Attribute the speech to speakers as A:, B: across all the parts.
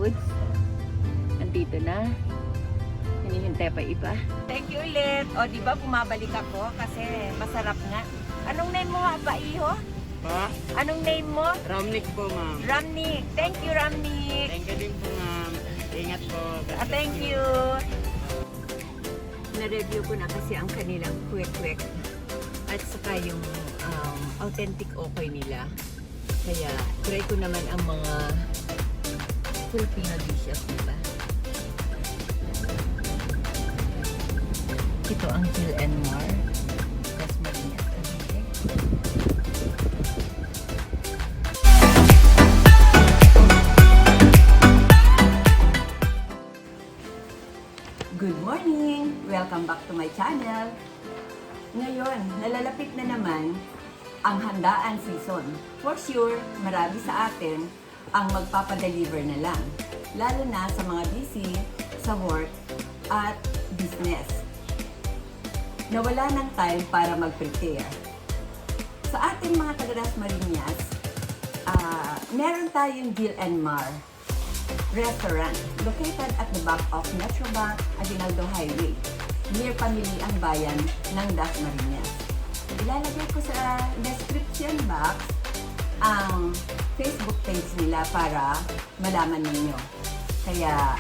A: foods. Andito na. Hinihintay pa iba. Thank you ulit. O, di ba bumabalik ako kasi masarap nga. Anong name mo ba, Iho?
B: Pa?
A: Anong name mo?
B: Ramnik po, ma'am.
A: Ramnik. Thank you, Ramnik.
B: Thank you din po, ma'am. Ingat po.
A: Thank you. Na-review ko na kasi ang kanilang kwek-kwek at saka yung authentic okoy nila. Kaya try ko naman ang mga Filipino dishes, diba? Ito ang Gil and Mar. That's Marina. Good morning! Welcome back to my channel. Ngayon, nalalapit na naman ang handaan season. For sure, marami sa atin ang magpapadeliver na lang. Lalo na sa mga busy sa work at business. Nawala ng time para mag-prepare. Sa ating mga taga-Dasmariñas, meron tayong Gil and Mar restaurant located at the back of Metrobank Aguinaldo Highway, near Pamiliang Bayan ng Dasmariñas. Ilalagay ko sa description box ang Facebook page nila para malaman ninyo. Kaya,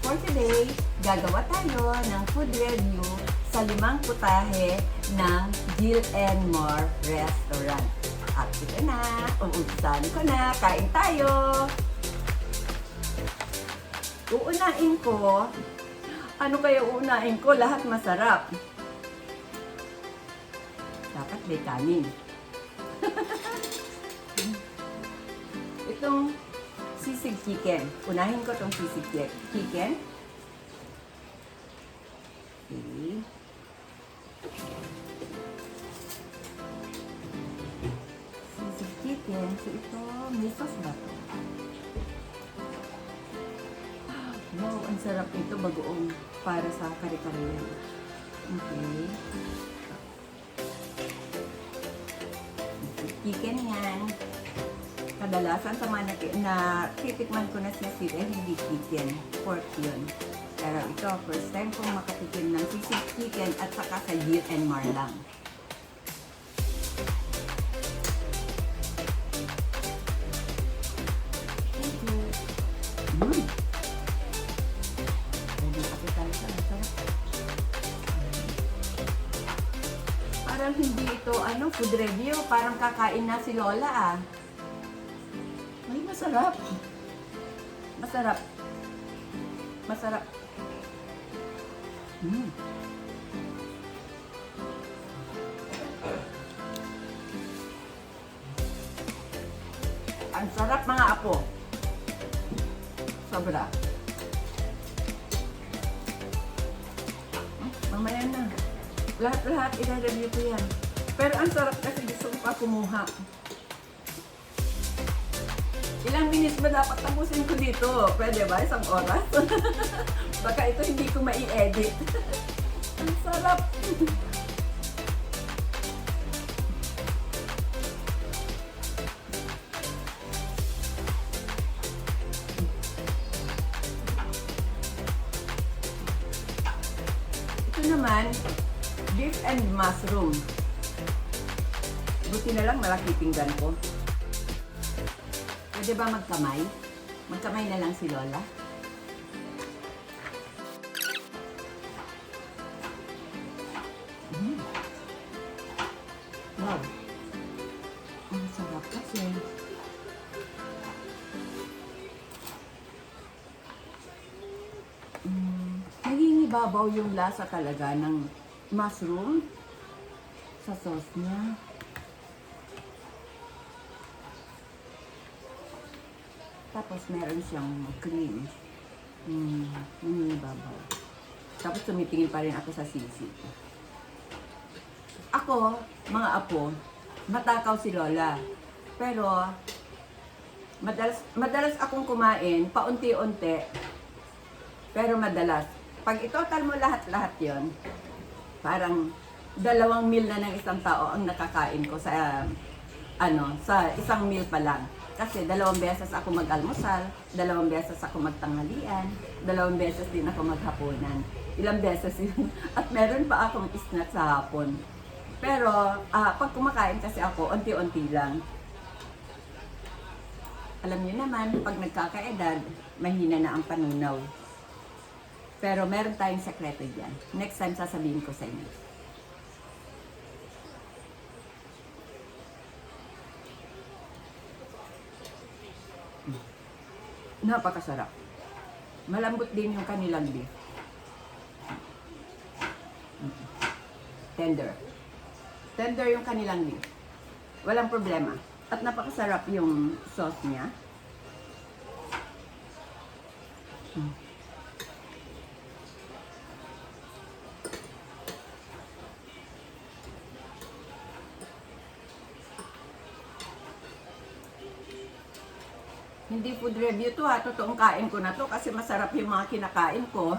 A: for today, gagawa tayo ng food review sa 5 putahe ng Gil and Mar Restaurant. At ito na, umumpisahan ko na, kain tayo! Uunain ko, ano kaya uunain ko? Lahat masarap. Dapat may kanin. Itong sisig chicken. Unahin ko itong sisig chicken. Okay. Sisig chicken. So ito, may sauce ba ito? Wow, ang sarap ito, bagoong para sa kare-kare. Okay. Chicken yan. Kadalasan sa mga titikman ko na sisig ay hindi chicken, pork yun. Pero ito, first time kong makatikim ng sisig chicken at saka sa Gil and Mar lang. Thank you. Parang hindi ito, food review. Parang kakain na si Lola, Ay, masarap. Masarap. Masarap. Ang sarap, mga apo. Sobra. Mamaya na. Lahat-lahat i-review ko yan. Pero ang sarap kasi gusto ko pa kumuha. Ilang minutes ba dapat tapusin ko dito? Pwede ba? Isang oras? Baka ito hindi ko mai-edit. Ang sarap! Ito naman, beef and mushroom. Buti na lang malaki pinggan ko. Pwede ba magkamay? Magkamay na lang si Lola. Wow! Ang sarap kasi. Nangingibabaw yung lasa talaga ng mushroom sa sauce niya. Tapos meron siyang cream. Nangingibabaw. Tapos tumitingin pa rin ako sa sisig. Ako, mga apo, matakaw si Lola. Pero, madalas akong kumain, paunti-unti. Pero madalas. Pag itotal mo lahat-lahat yon, parang 2 meal na ng isang tao ang nakakain ko sa sa isang meal pa lang. Kasi 2 beses ako mag-almusal, 2 beses ako magtanghalian, 2 beses din ako maghapunan. Ilang beses yun. At meron pa akong snack sa hapon. Pero pag kumakain kasi ako, unti-unti lang. Alam niyo naman, pag nagkakaedad, mahina na ang panunaw. Pero meron tayong sekreto dyan. Next time sasabihin ko sa inyo. Napakasarap. Malambot din yung kanilang beef. Tender. Tender yung kanilang beef. Walang problema. At napakasarap yung sauce niya. Hindi food review to ha, totoong kain ko na to kasi masarap yung mga kinakain ko.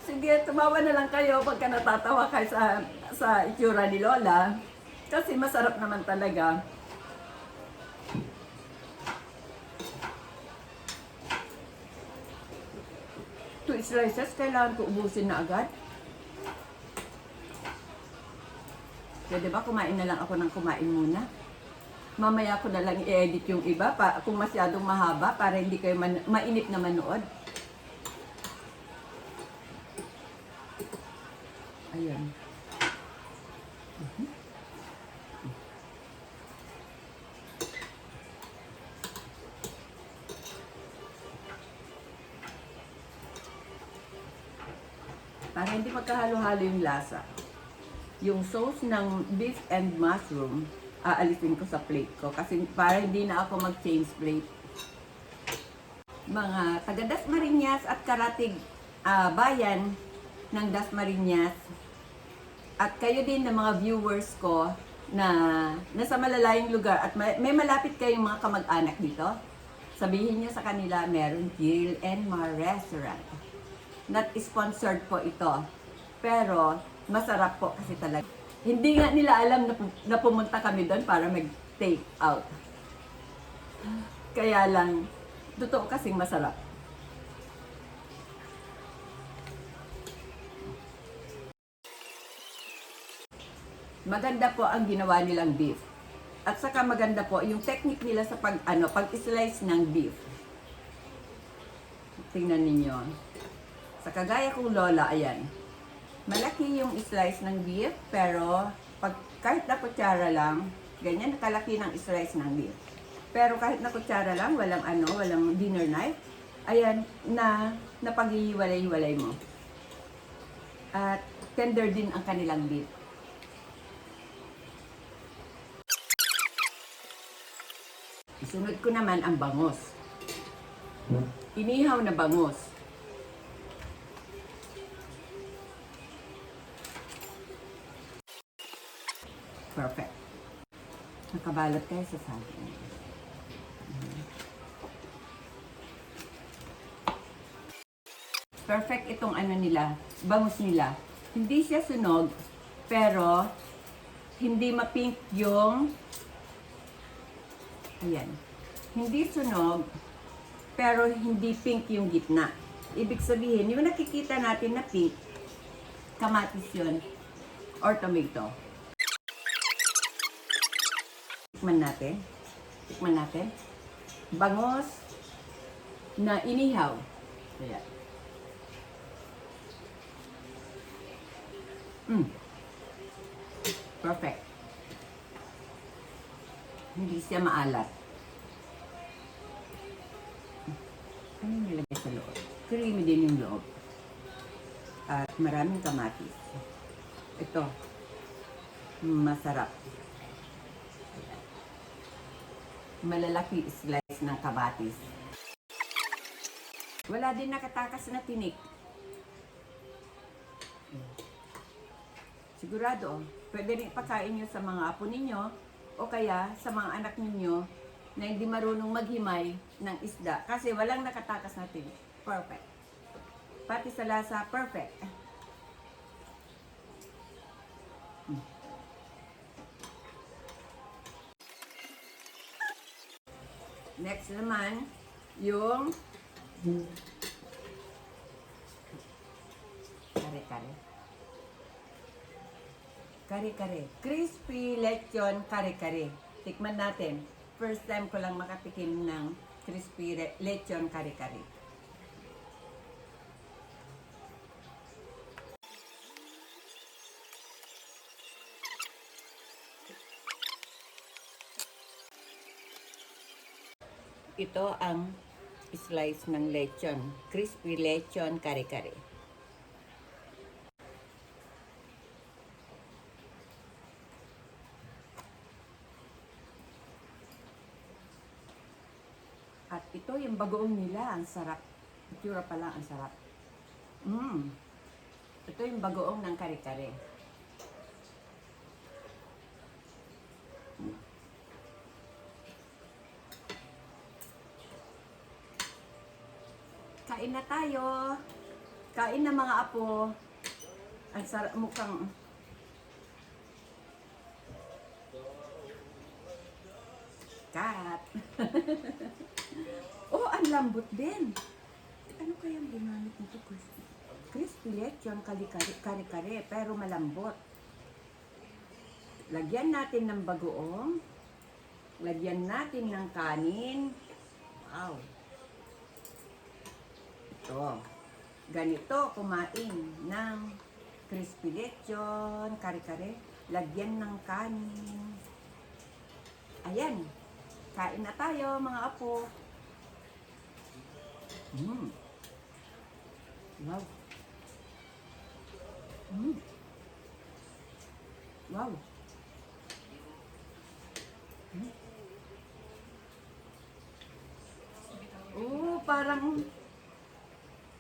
A: Sige, tumawa na lang kayo pagka natatawa kayo sa itsura ni Lola. Kasi masarap naman talaga. Two slices, kailangan ko ubusin na agad. Pwede ba kumain na lang ako ng kumain muna? Mamaya ko na lang i-edit yung iba kung masyadong mahaba para hindi kayo mainip na manood. Ayan. Para hindi magkahalo-halo yung lasa. Yung sauce ng beef and mushroom, aalisin ko sa plate ko kasi para hindi na ako mag-change plate. Mga taga Dasmariñas at karatig bayan ng Dasmariñas at kayo din ng mga viewers ko na nasa malalayong lugar at may malapit kayong mga kamag-anak dito, sabihin niyo sa kanila meron Jill and Mar Restaurant. Not sponsored po ito, pero masarap po kasi talaga. Hindi nga nila alam na pumunta kami doon para mag-take out. Kaya lang, totoo kasing masarap. Maganda po ang ginawa nilang beef. At saka maganda po yung technique nila sa pag-slice ng beef. Tingnan ninyo. Sa kagaya kong Lola, ayan. Malaki yung slice ng beef, pero kahit na kutsara lang, ganyan kalaki ng slice ng beef. Pero kahit na kutsara lang, walang dinner knife, ayan, na paghihiwalay-hiwalay mo. At tender din ang kanilang beef. Isunod ko naman ang bangus. Inihaw na bangus. Perfect. Nakabalot kayo sa saging. Perfect itong bangus nila. Hindi siya sunog, pero hindi ma-pink yung ayan. Hindi sunog, pero hindi pink yung gitna. Ibig sabihin, yung nakikita natin na pink, kamatis yun, or tomato. Tikman natin. Bangus na inihaw. Ayan. Perfect. Hindi siya maalat. Ano yung nilagay sa loob? Creamy din yung loob. At maraming kamatis. Ito. Masarap. Malalaki slice ng kamatis. Wala din nakatakas na tinik. Sigurado, pwede rin ipakain nyo sa mga apo ninyo o kaya sa mga anak ninyo na hindi marunong maghimay ng isda kasi walang nakatakas na tinik. Perfect. Pati sa lasa, perfect. Next naman, yung kare-kare. Kare-kare. Crispy lechon kare-kare. Tikman natin. First time ko lang makatikim ng crispy lechon kare-kare. Ito ang slice ng lechon. Crispy lechon kare-kare. At ito yung bagoong nila. Ang sarap. Itsura pa lang, ang sarap. Ito yung bagoong ng kare-kare. Kain na tayo. Kain na mga apo. Ang sarap mukhang... Kat. Oh, ang lambot din. Ano kayang ginamit nito? Crispy lechon kare-kare, pero malambot. Lagyan natin ng bagoong. Lagyan natin ng kanin. Wow. Ito. Ganito kumain ng crispy lechon kare-kare. Lagyan ng kanin. Ayan. Kain na tayo mga apo. Wow. Wow. Oh, parang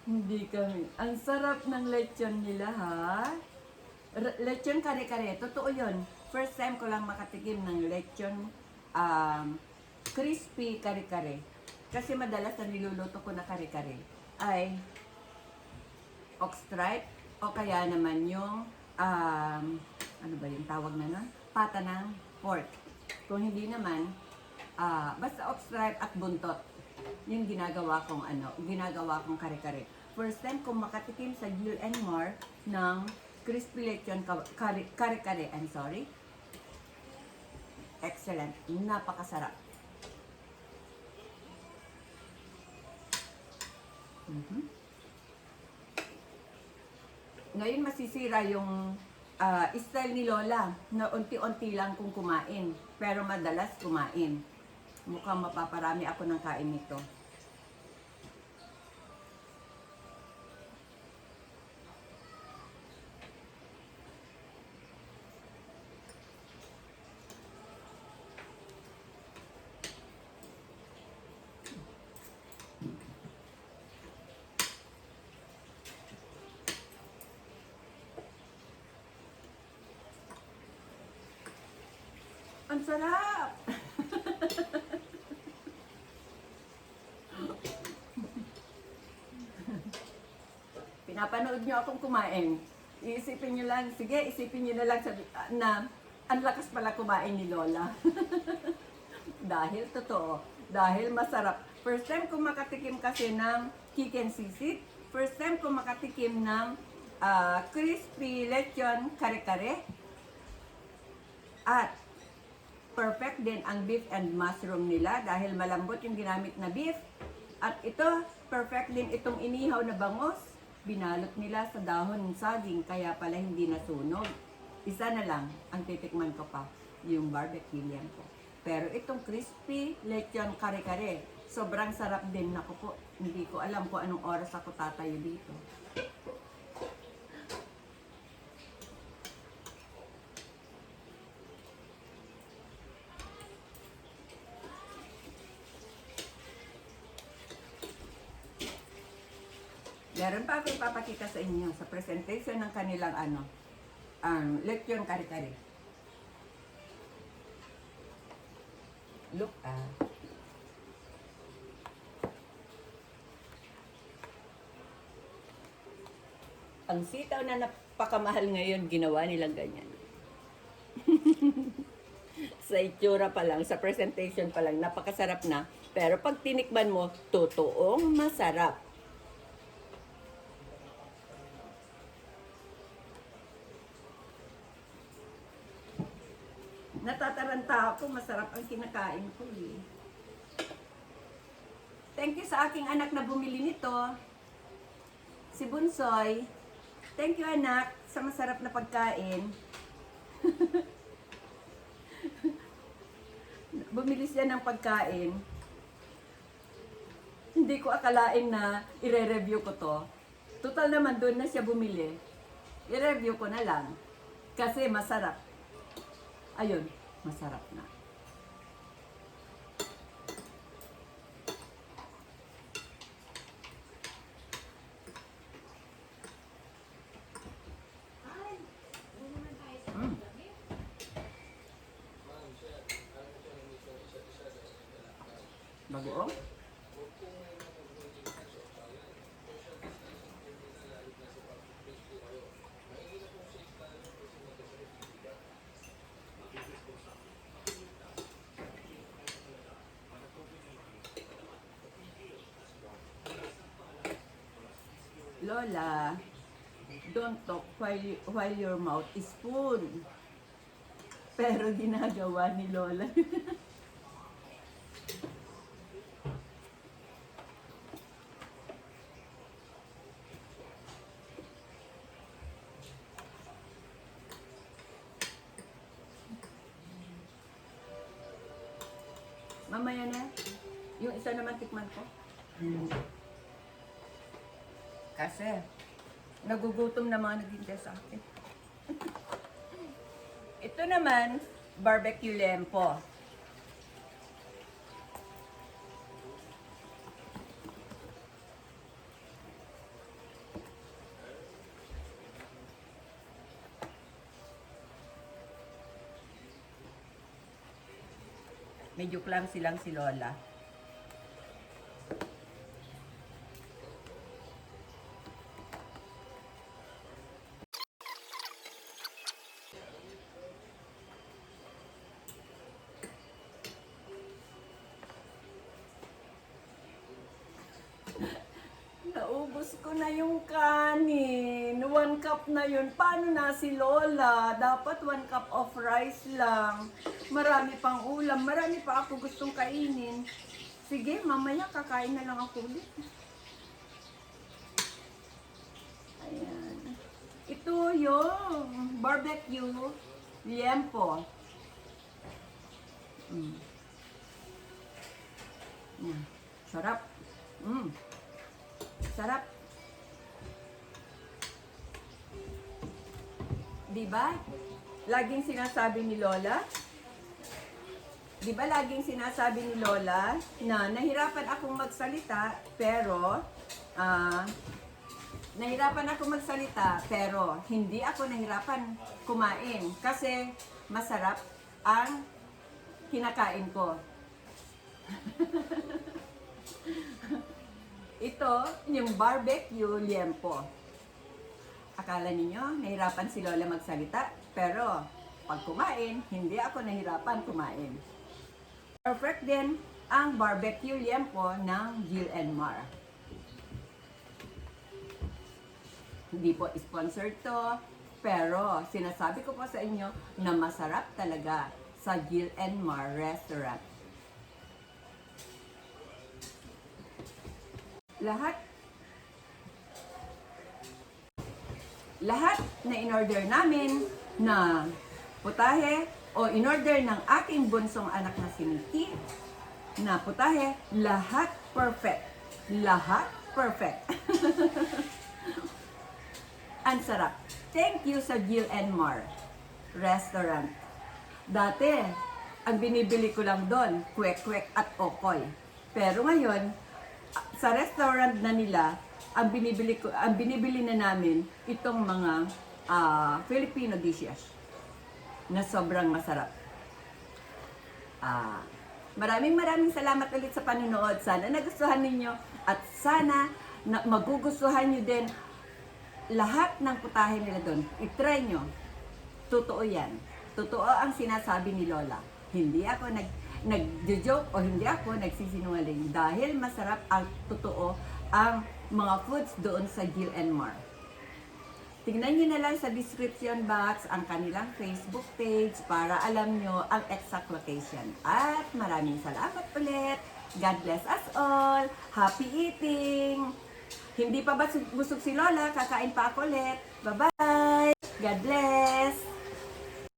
A: hindi kami. Ang sarap ng lechon nila, ha? Lechon kare-kare. Totoo yun. First time ko lang makatikim ng lechon crispy kare-kare. Kasi madalas na niluluto ko na kare-kare ay ox stripe o kaya naman yung ano ba yung tawag na nun? Pata ng pork. Kung hindi naman, basta ox stripe at buntot. Yung ginagawa kong kare-kare. First time kong makatikim sa Gil and More ng crispy lechon kare-kare. I'm sorry. Excellent. Napakasarap. Ngayon masisira yung style ni Lola na unti-unti lang kung kumain. Pero madalas kumain. Mukhang mapaparami ako ng kain nito. Ang sarap! Pinapanood nyo akong kumain. Iisipin nyo lang, sige, isipin nyo na lang na ang lakas pala kumain ni Lola. Dahil totoo, dahil masarap. First time ko makatikim kasi ng chicken sisig. First time ko makatikim ng crispy lechon kare-kare. At perfect din ang beef and mushroom nila dahil malambot yung ginamit na beef. At ito, perfect din itong inihaw na bangos. Binalot nila sa dahon ng saging kaya pala hindi nasunog. Isa na lang ang titikman ko pa, yung barbecue yam ko. Pero itong crispy lechon kare-kare, sobrang sarap din. Naku po, hindi ko alam kung anong oras ako tatayo dito. Meron pa ako ipapakita sa inyo sa presentation ng kanilang lechon kare-kare. Look ang sitaw na napakamahal ngayon, ginawa nilang ganyan. Sa itsura pa lang, sa presentation pa lang, napakasarap na. Pero pag tinikman mo, totoong masarap. Natataranta ako, masarap ang kinakain ko eh. Thank you sa aking anak na bumili nito. Si Bunsoy. Thank you anak sa masarap na pagkain. Bumili siya ng pagkain. Hindi ko akalain na ire-review ko to. Total naman doon na siya bumili. I-review ko na lang. Kasi masarap. Ayun, masarap na. Mm. Bagoong? Lola, don't talk while your mouth is full. Pero ginagawa ni Lola. Mamaya na. Yung isa naman tikman ko. Kasi, nagugutom na mga naging sa akin. Ito naman, barbecue lempo. Medyo clumsy lang si Lola. Naubos ko na yung kanin. 1 cup na yun. Paano na si Lola? Dapat 1 cup of rice lang. Marami pang ulam. Marami pa ako gustong kainin. Sige, mamaya kakain na lang ako ulit. Ayan. Ito yung barbecue liempo. Sarap. Sarap. Diba? Laging sinasabi ni Lola? Diba laging sinasabi ni Lola na nahirapan akong magsalita pero hindi ako nahirapan kumain kasi masarap ang kinakain ko. Ito, yung barbecue liempo. Akala ninyo, nahirapan si Lola magsalita, pero pag kumain, hindi ako nahirapan kumain. Perfect din ang barbecue liempo ng Jill and Mar. Hindi po sponsored to, pero sinasabi ko po sa inyo na masarap talaga sa Jill and Mar restaurant. Lahat na in-order namin na putahe o in-order ng aking bunsong anak na si Nikki na putahe, lahat perfect. Lahat perfect. Ang sarap. Thank you sa Jill and Mar restaurant. Dati, ang binibili ko lang doon, kwek-kwek at okoy. Pero ngayon, sa restaurant na nila, ang binibili na namin itong mga Filipino dishes na sobrang masarap. Maraming salamat ulit sa panonood. Sana nagustuhan ninyo at sana magugustuhan nyo din lahat ng putahe nila doon. I-try nyo. Totoo yan. totoo ang sinasabi ni Lola. Hindi ako nag-joke o hindi ako nagsisinungaling dahil masarap ang totoo ang mga foods doon sa Jill and Mar. Tignan nyo na lang sa description box ang kanilang Facebook page para alam nyo ang exact location. At maraming salamat ulit. God bless us all. Happy eating! Hindi pa ba busog si Lola? Kakain pa ako ulit. Bye-bye! God bless!